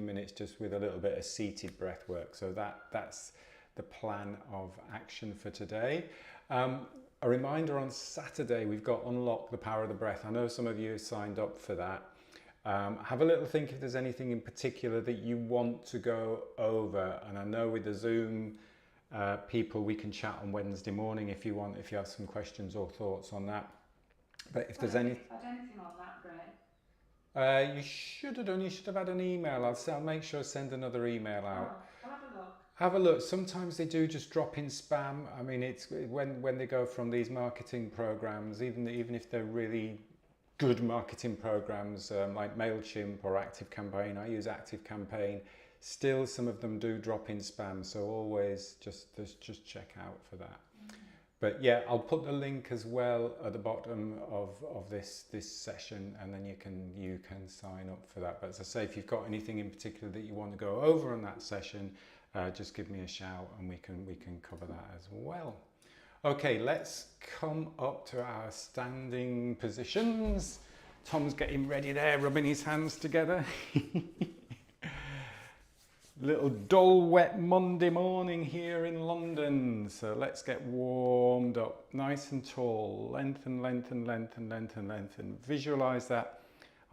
minutes just with a little bit of seated breath work. So that's the plan of action for today. A reminder, on Saturday we've got Unlock the Power of the Breath. I know some of you have signed up for that. Have a little think if there's anything in particular that you want to go over, and I know with the Zoom people we can chat on Wednesday morning if you want, if you have some questions or thoughts on that. But if there's any... I don't think on that, Brett. you should have done. You should have had an email. I'll make sure I send another email out. I'll have a look. Have a look. Sometimes they do just drop in spam. I mean, it's when they go from these marketing programs, even if they're really good marketing programs like MailChimp or ActiveCampaign. I use ActiveCampaign. Still, some of them do drop in spam. So always just check out for that. But yeah, I'll put the link as well at the bottom of this session, and then you can sign up for that. But as I say, if you've got anything in particular that you want to go over on that session, just give me a shout and we can cover that as well. Okay, let's come up to our standing positions. Tom's getting ready there, rubbing his hands together. Little dull wet Monday morning here in London, so let's get warmed up nice and tall. Lengthen, lengthen, lengthen, lengthen, lengthen. Visualize that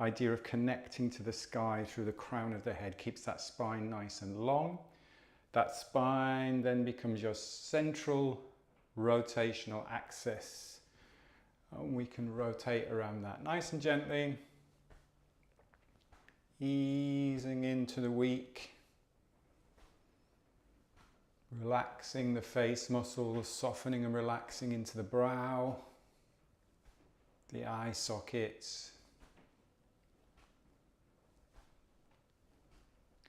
idea of connecting to the sky through the crown of the head. Keeps that spine nice and long. That spine then becomes your central rotational axis, and we can rotate around that nice and gently, easing into the week. Relaxing the face muscles, softening and relaxing into the brow, the eye sockets,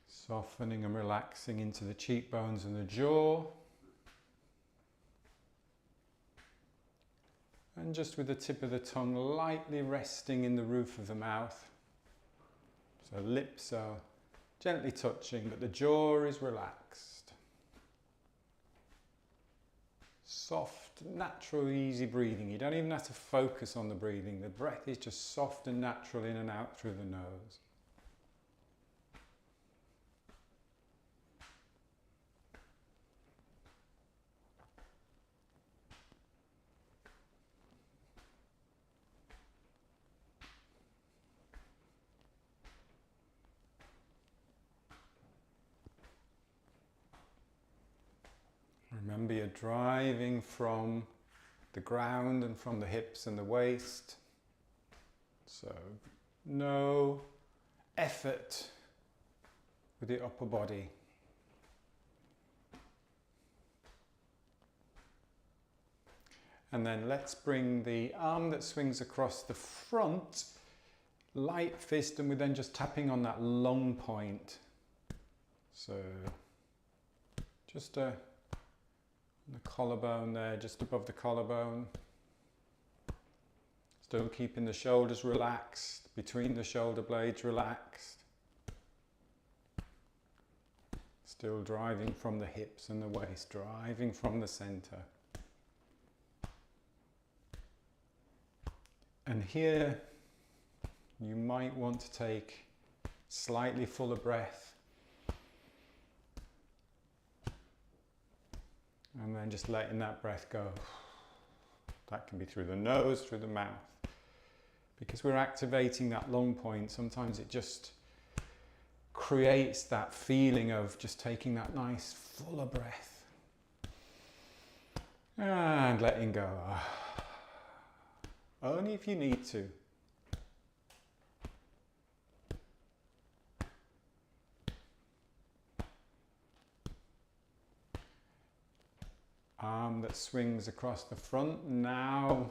softening and relaxing into the cheekbones and the jaw, and just with the tip of the tongue lightly resting in the roof of the mouth. So lips are gently touching, but the jaw is relaxed. Soft, natural, easy breathing. You don't even have to focus on the breathing. The breath is just soft and natural in and out through the nose. Remember, you're driving from the ground and from the hips and the waist. So no effort with the upper body. And then let's bring the arm that swings across the front, light fist, and we're then just tapping on that long point. So just the collarbone there, just above the collarbone. Still keeping the shoulders relaxed, between the shoulder blades relaxed. Still driving from the hips and the waist, driving from the center. And here you might want to take slightly fuller breath. And then just letting that breath go. That can be through the nose, through the mouth. Because we're activating that long point, sometimes it just creates that feeling of just taking that nice fuller breath. And letting go. Only if you need to. Arm that swings across the front now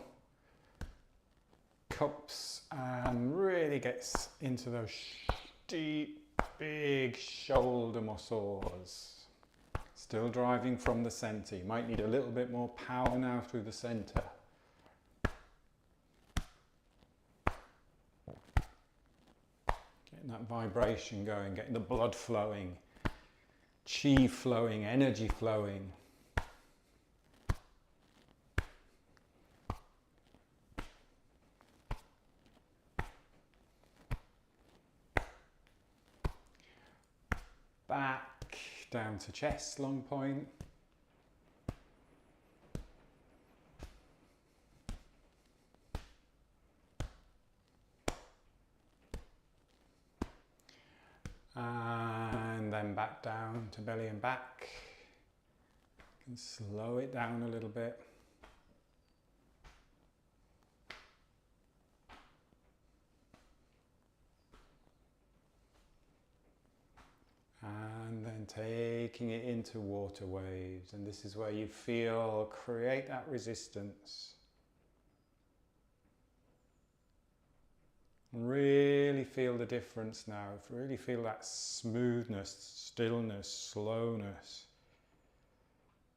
cups and really gets into those deep, big shoulder muscles. Still driving from the center. You might need a little bit more power now through the center. Getting that vibration going, getting the blood flowing, chi flowing, energy flowing. back down to chest, long point. And then back down to belly and back. You can slow it down a little bit. And then taking it into water waves, and this is where you create that resistance. Really feel the difference now. Really feel that smoothness, stillness, slowness.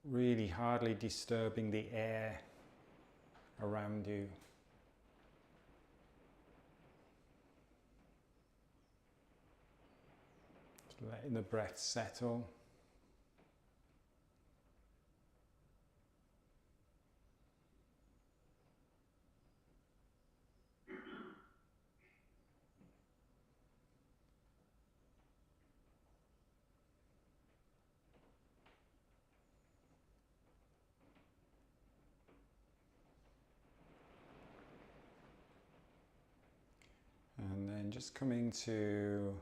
Really hardly disturbing the air around you. Just letting the breath settle. And then just coming to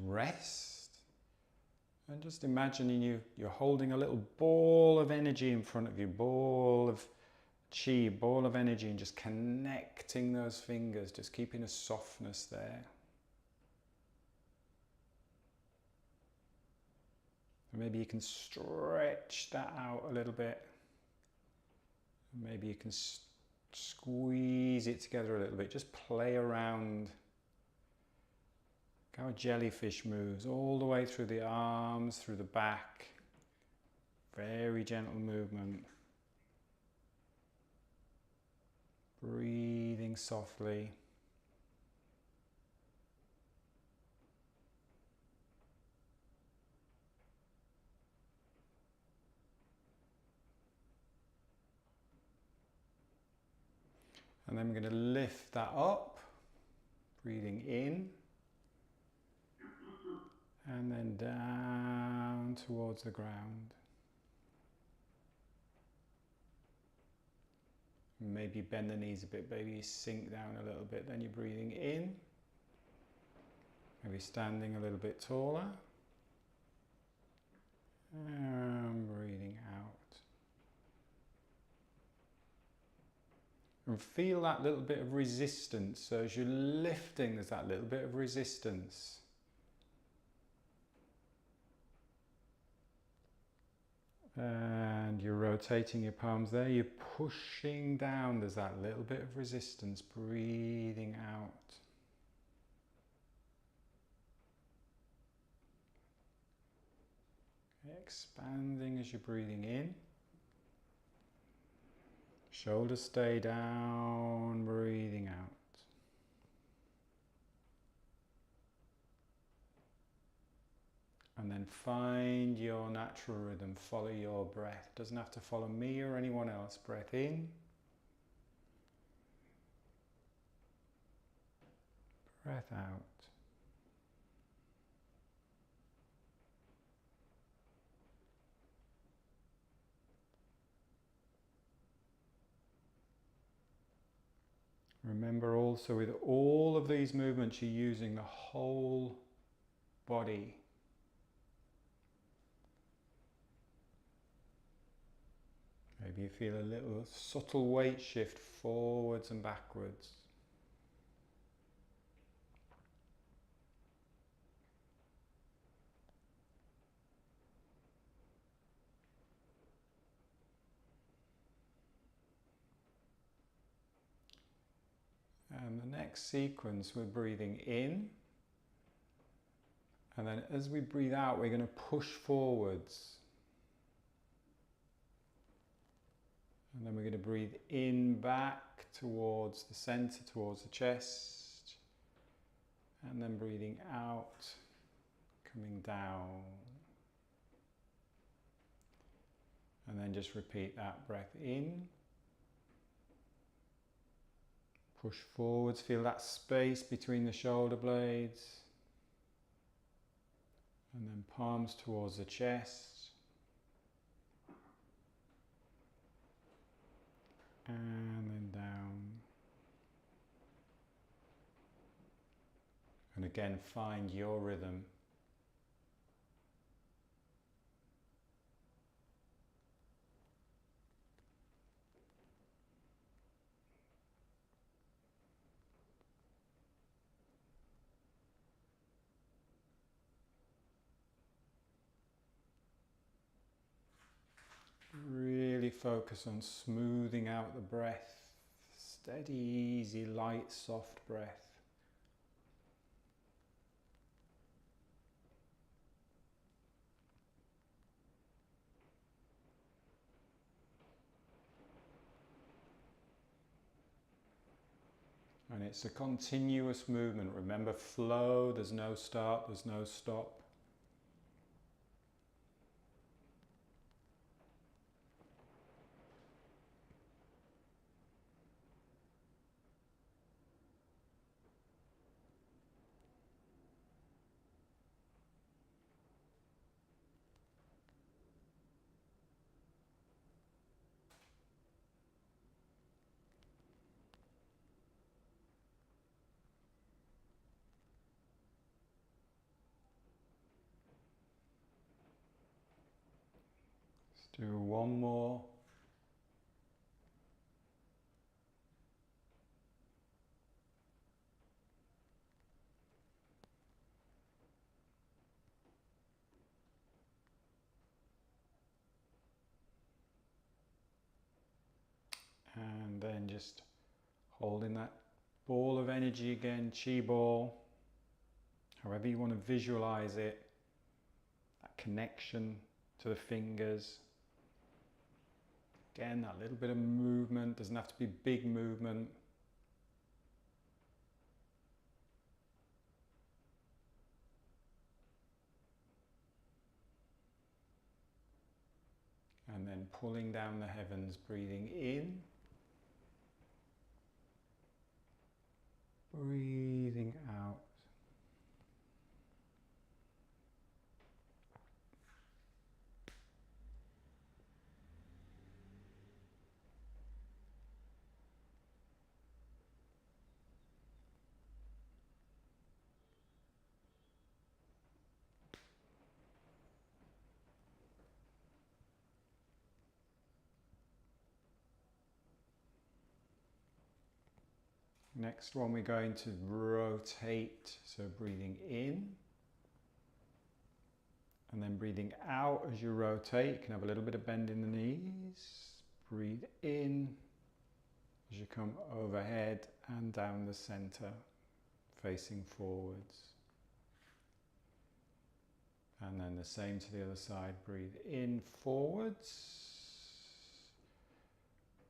rest, and just imagining you're holding a little ball of energy in front of you, ball of chi, ball of energy, and just connecting those fingers, just keeping a softness there. And maybe you can stretch that out a little bit. Maybe you can squeeze it together a little bit. Just play around. How a jellyfish moves all the way through the arms, through the back. Very gentle movement. Breathing softly. And then we're going to lift that up, breathing in, and then down towards the ground. Maybe bend the knees a bit, maybe you sink down a little bit, then you're breathing in, maybe standing a little bit taller, and breathing out. And feel that little bit of resistance. So as you're lifting, there's that little bit of resistance. And you're rotating your palms there, you're pushing down, there's that little bit of resistance, breathing out. Expanding as you're breathing in. Shoulders stay down, breathing out. And then find your natural rhythm, follow your breath. Doesn't have to follow me or anyone else. Breath in. Breath out. Remember also, with all of these movements, you're using the whole body. Maybe you feel a little subtle weight shift forwards and backwards. And the next sequence, we're breathing in. And then as we breathe out, we're going to push forwards. And then we're going to breathe in back towards the center, towards the chest. And then breathing out, coming down. And then just repeat that breath in. Push forwards, feel that space between the shoulder blades. And then palms towards the chest. And then down. And again, find your rhythm. Really focus on smoothing out the breath. Steady, easy, light, soft breath. And it's a continuous movement. Remember, flow, there's no start, there's no stop. Let's do one more. And then just holding that ball of energy again, chi ball, however you want to visualize it, that connection to the fingers. Again, that little bit of movement, doesn't have to be big movement. And then pulling down the heavens, breathing in. Breathing out. Next one, we're going to rotate, so breathing in and then breathing out as you rotate. You can have a little bit of bend in the knees. Breathe in as you come overhead and down the center, facing forwards. And then the same to the other side. Breathe in, forwards.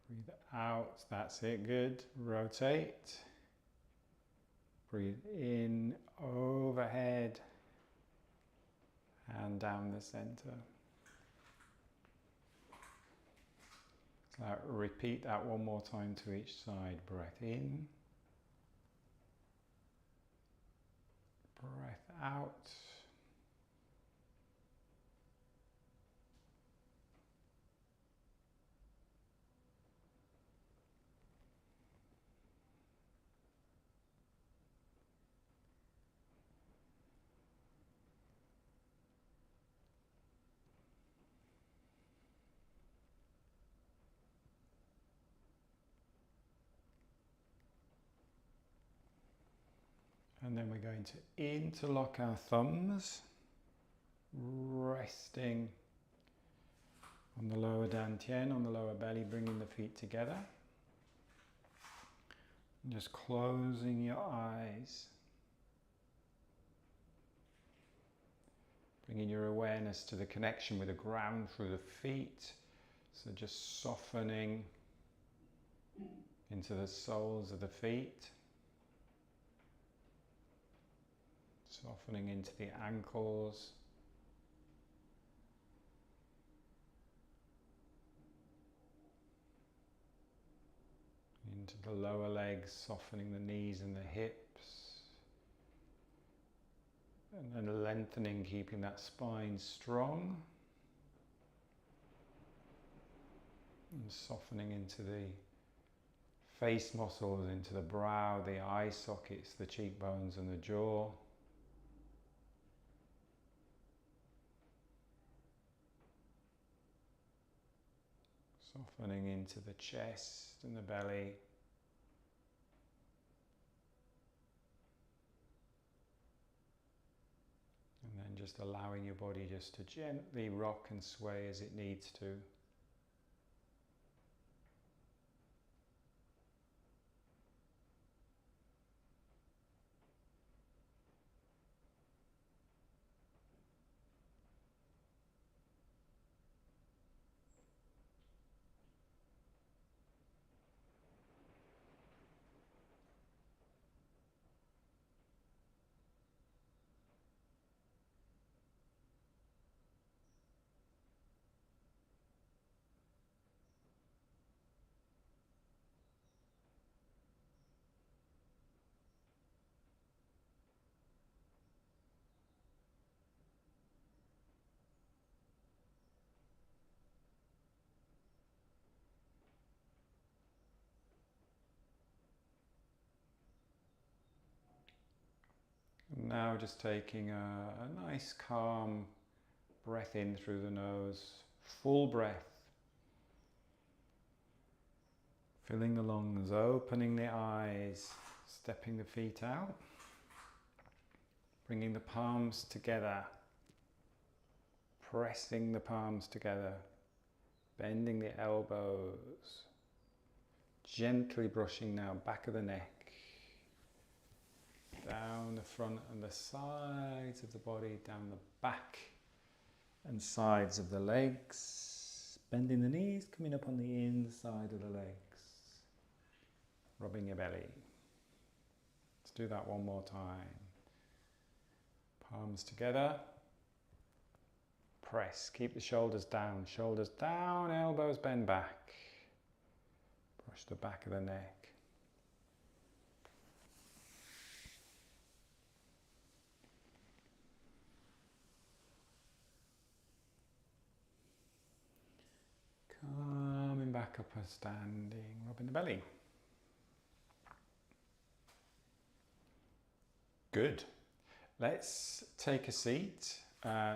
Breathe out, that's it, good. Rotate. Breathe in, overhead, and down the center. So repeat that one more time to each side. Breath in. Breath out. And then we're going to interlock our thumbs, resting on the lower dantian, on the lower belly, bringing the feet together. And just closing your eyes. Bringing your awareness to the connection with the ground through the feet. So just softening into the soles of the feet. Softening into the ankles. Into the lower legs, softening the knees and the hips. And then lengthening, keeping that spine strong. And softening into the face muscles, into the brow, the eye sockets, the cheekbones and the jaw. Softening into the chest and the belly. And then just allowing your body just to gently rock and sway as it needs to. Now just taking a nice calm breath in through the nose, full breath. Filling the lungs, opening the eyes, stepping the feet out. Bringing the palms together, pressing the palms together, bending the elbows, gently brushing now back of the neck, down the front and the sides of the body, down the back and sides of the legs, bending the knees, coming up on the inside of the legs, rubbing your belly. Let's do that one more time. Palms together, press, keep the shoulders down, elbows bend back, brush the back of the neck. Coming back up and standing, rubbing the belly. Good. Let's take a seat,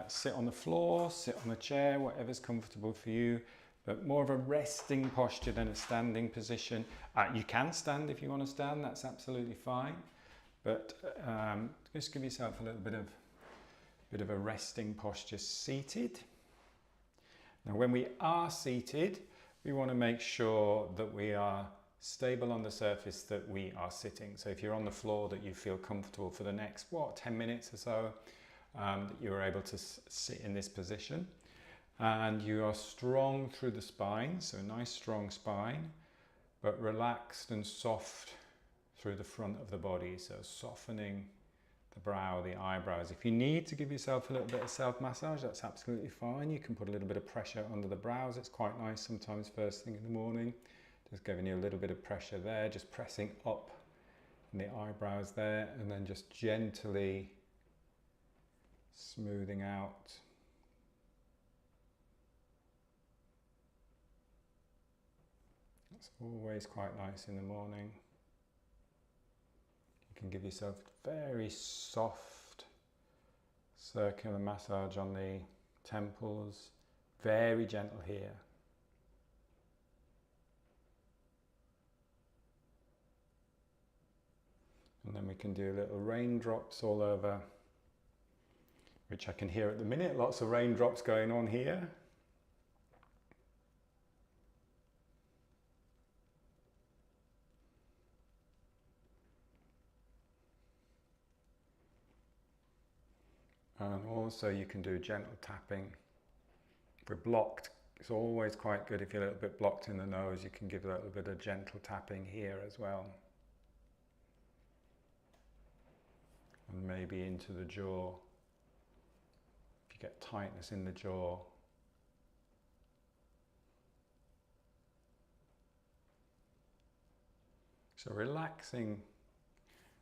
sit on the floor, sit on a chair, whatever's comfortable for you, but more of a resting posture than a standing position. You can stand if you want to stand, that's absolutely fine, but just give yourself a little bit of a resting posture seated. Now when we are seated, we want to make sure that we are stable on the surface that we are sitting. So if you're on the floor, that you feel comfortable for the next, 10 minutes or so, that you're able to sit in this position. And you are strong through the spine, so a nice strong spine, but relaxed and soft through the front of the body. So softening the brow, the eyebrows. If you need to give yourself a little bit of self-massage, that's absolutely fine. You can put a little bit of pressure under the brows. It's quite nice sometimes first thing in the morning. Just giving you a little bit of pressure there, just pressing up in the eyebrows there, and then just gently smoothing out. It's always quite nice in the morning. You can give yourself very soft circular massage on the temples, very gentle here. And then we can do little raindrops all over, which I can hear at the minute, lots of raindrops going on here. And also you can do gentle tapping. If we're blocked, it's always quite good if you're a little bit blocked in the nose, you can give a little bit of gentle tapping here as well. And maybe into the jaw. If you get tightness in the jaw. So relaxing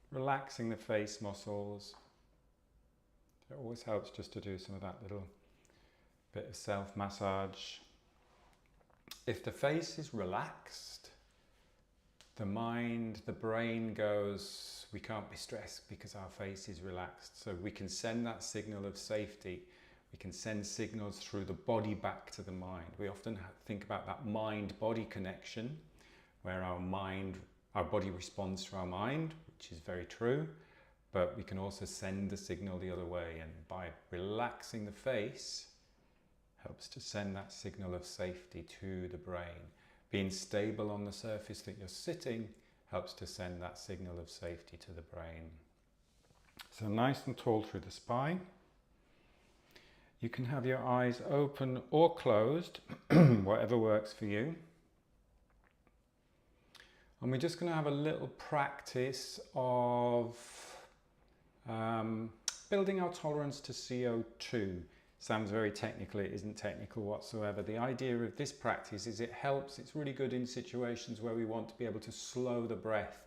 the face muscles, always helps just to do some of that little bit of self-massage. If the face is relaxed, the mind, the brain goes, we can't be stressed because our face is relaxed. So we can send that signal of safety. We can send signals through the body back to the mind. We often think about that mind-body connection, where our body responds to our mind, which is very true, but we can also send the signal the other way. And by relaxing the face, helps to send that signal of safety to the brain. Being stable on the surface that you're sitting helps to send that signal of safety to the brain. So nice and tall through the spine. You can have your eyes open or closed, whatever works for you. And we're just going to have a little practice of building our tolerance to CO2. Sounds very technical, it isn't technical whatsoever. The idea of this practice is it's really good in situations where we want to be able to slow the breath.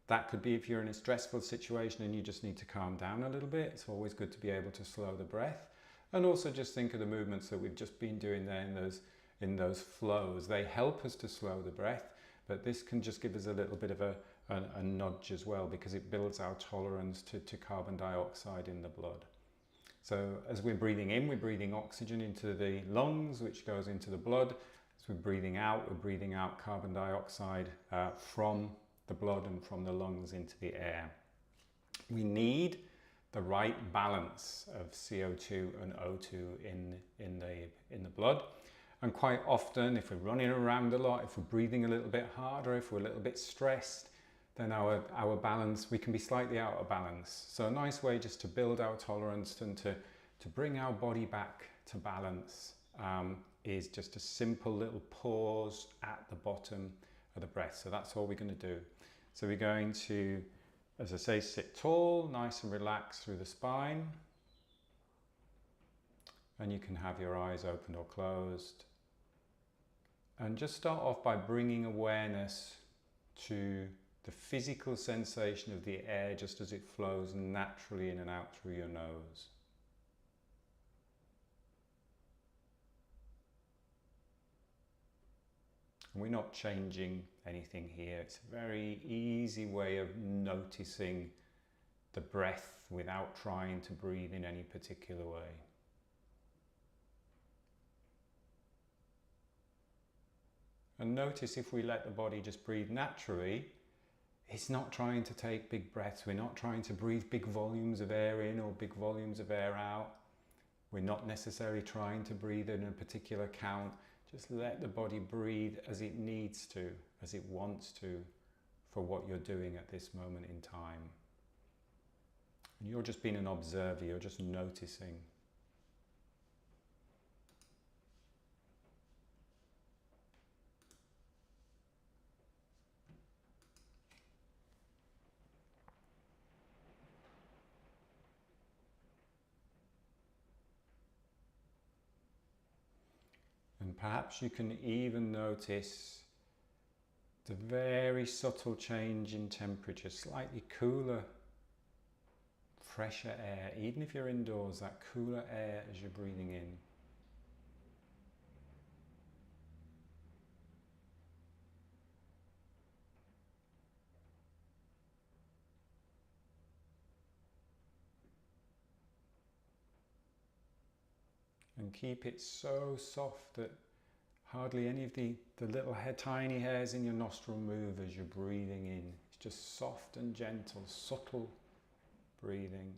That could be if you're in a stressful situation and you just need to calm down a little bit. It's always good to be able to slow the breath. And also just think of the movements that we've just been doing there in those flows. They help us to slow the breath, but this can just give us a little bit of a nudge as well, because it builds our tolerance to carbon dioxide in the blood. So as we're breathing in, we're breathing oxygen into the lungs, which goes into the blood. As we're breathing out carbon dioxide from the blood and from the lungs into the air. We need the right balance of CO2 and O2 in the blood. And quite often, if we're running around a lot, if we're breathing a little bit harder, if we're a little bit stressed, then our balance, we can be slightly out of balance. So a nice way just to build our tolerance and to bring our body back to balance is just a simple little pause at the bottom of the breath. So that's all we're going to do. So we're going to, as I say, sit tall, nice and relaxed through the spine. And you can have your eyes open or closed. And just start off by bringing awareness to the physical sensation of the air just as it flows naturally in and out through your nose. And we're not changing anything here. It's a very easy way of noticing the breath without trying to breathe in any particular way. And notice if we let the body just breathe naturally, it's not trying to take big breaths. We're not trying to breathe big volumes of air in or big volumes of air out. We're not necessarily trying to breathe in a particular count. Just let the body breathe as it needs to, as it wants to, for what you're doing at this moment in time. And you're just being an observer, you're just noticing. And perhaps you can even notice the very subtle change in temperature, slightly cooler, fresher air, even if you're indoors, that cooler air as you're breathing in. And keep it so soft that hardly any of the little tiny hairs in your nostril move as you're breathing in. It's just soft and gentle, subtle breathing.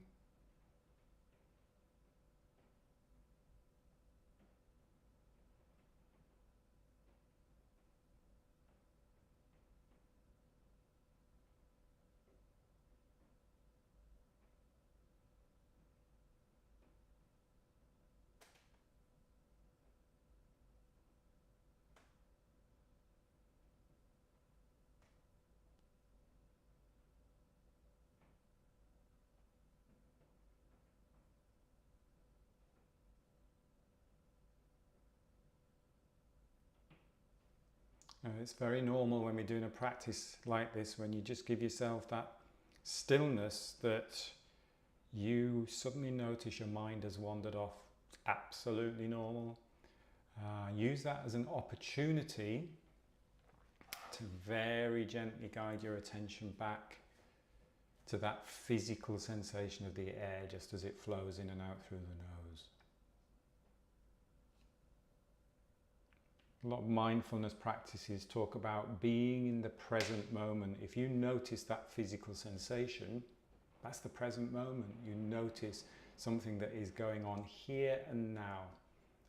It's very normal when we're doing a practice like this, when you just give yourself that stillness, that you suddenly notice your mind has wandered off. It's absolutely normal. Use that as an opportunity to very gently guide your attention back to that physical sensation of the air just as it flows in and out through the nose. A lot of mindfulness practices talk about being in the present moment. If you notice that physical sensation, that's the present moment. You notice something that is going on here and now.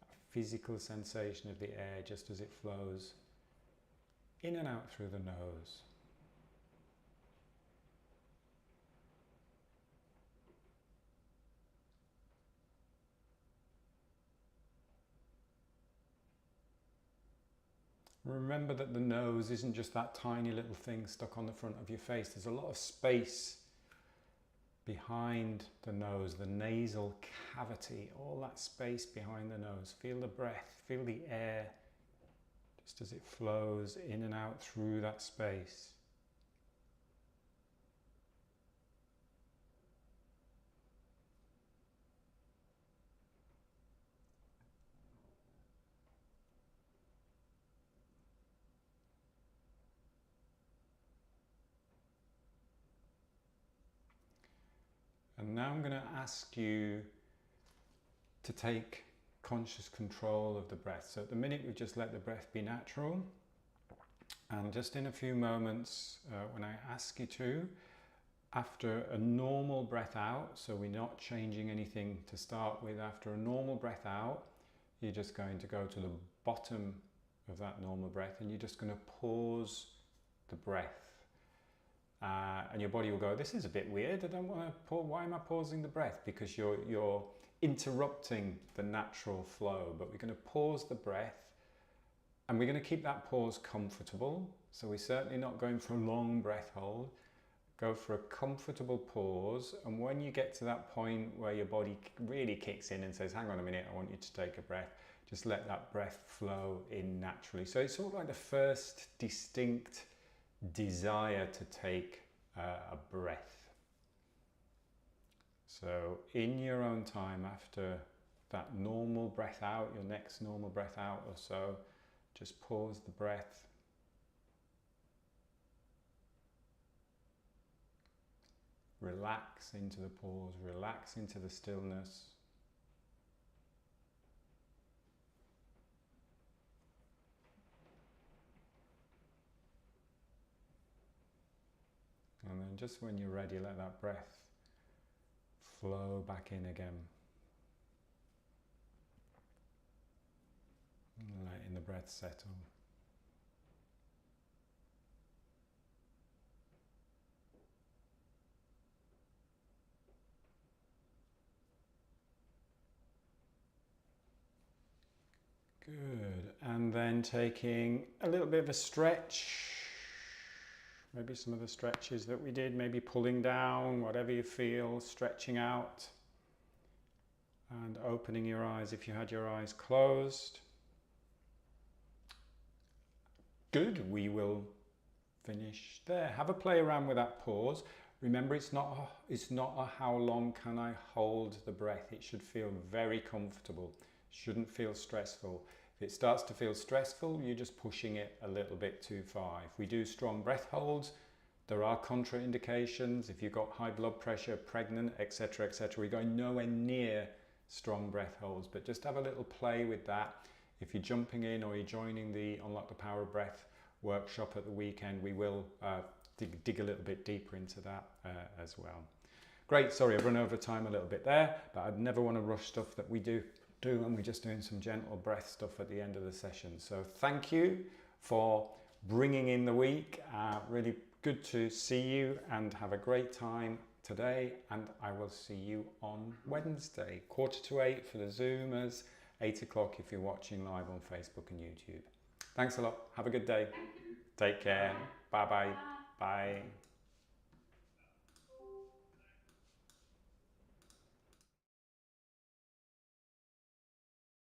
That physical sensation of the air just as it flows in and out through the nose. Remember that the nose isn't just that tiny little thing stuck on the front of your face. There's a lot of space behind the nose, the nasal cavity, all that space behind the nose. Feel the breath, feel the air just as it flows in and out through that space. And now I'm going to ask you to take conscious control of the breath. So at the minute we've just let the breath be natural, and just in a few moments when I ask you to, after a normal breath out, so we're not changing anything to start with, after a normal breath out, you're just going to go to the bottom of that normal breath and you're just going to pause the breath. And your body will go, this is a bit weird, I don't want to pause, why am I pausing the breath? Because you're interrupting the natural flow. But we're going to pause the breath and we're going to keep that pause comfortable. So we're certainly not going for a long breath hold. Go for a comfortable pause, and when you get to that point where your body really kicks in and says, hang on a minute, I want you to take a breath, just let that breath flow in naturally. So it's sort of like the first distinct desire to take a breath. So in your own time, after that normal breath out, your next normal breath out or so, just pause the breath. Relax into the pause, relax into the stillness. And then just when you're ready, let that breath flow back in again. And letting the breath settle. Good. And then taking a little bit of a stretch. Maybe some of the stretches that we did, maybe pulling down, whatever you feel, stretching out. And opening your eyes if you had your eyes closed. Good. We will finish there. Have a play around with that pause. Remember, it's not a how long can I hold the breath. It should feel very comfortable. Shouldn't feel stressful. If it starts to feel stressful, you're just pushing it a little bit too far. If we do strong breath holds, there are contraindications. If you've got high blood pressure, pregnant, etc., etc., we're going nowhere near strong breath holds. But just have a little play with that. If you're jumping in or you're joining the Unlock the Power of Breath workshop at the weekend, we will dig a little bit deeper into that as well. Great. Sorry, I've run over time a little bit there, but I'd never want to rush stuff that we do, and we're just doing some gentle breath stuff at the end of the session. So thank you for bringing in the week. Really good to see you, and have a great time today, and I will see you on Wednesday, 7:45 for the Zoomers, 8 o'clock if you're watching live on Facebook and YouTube. Thanks a lot. Have a good day. Take care. Bye-bye. Bye.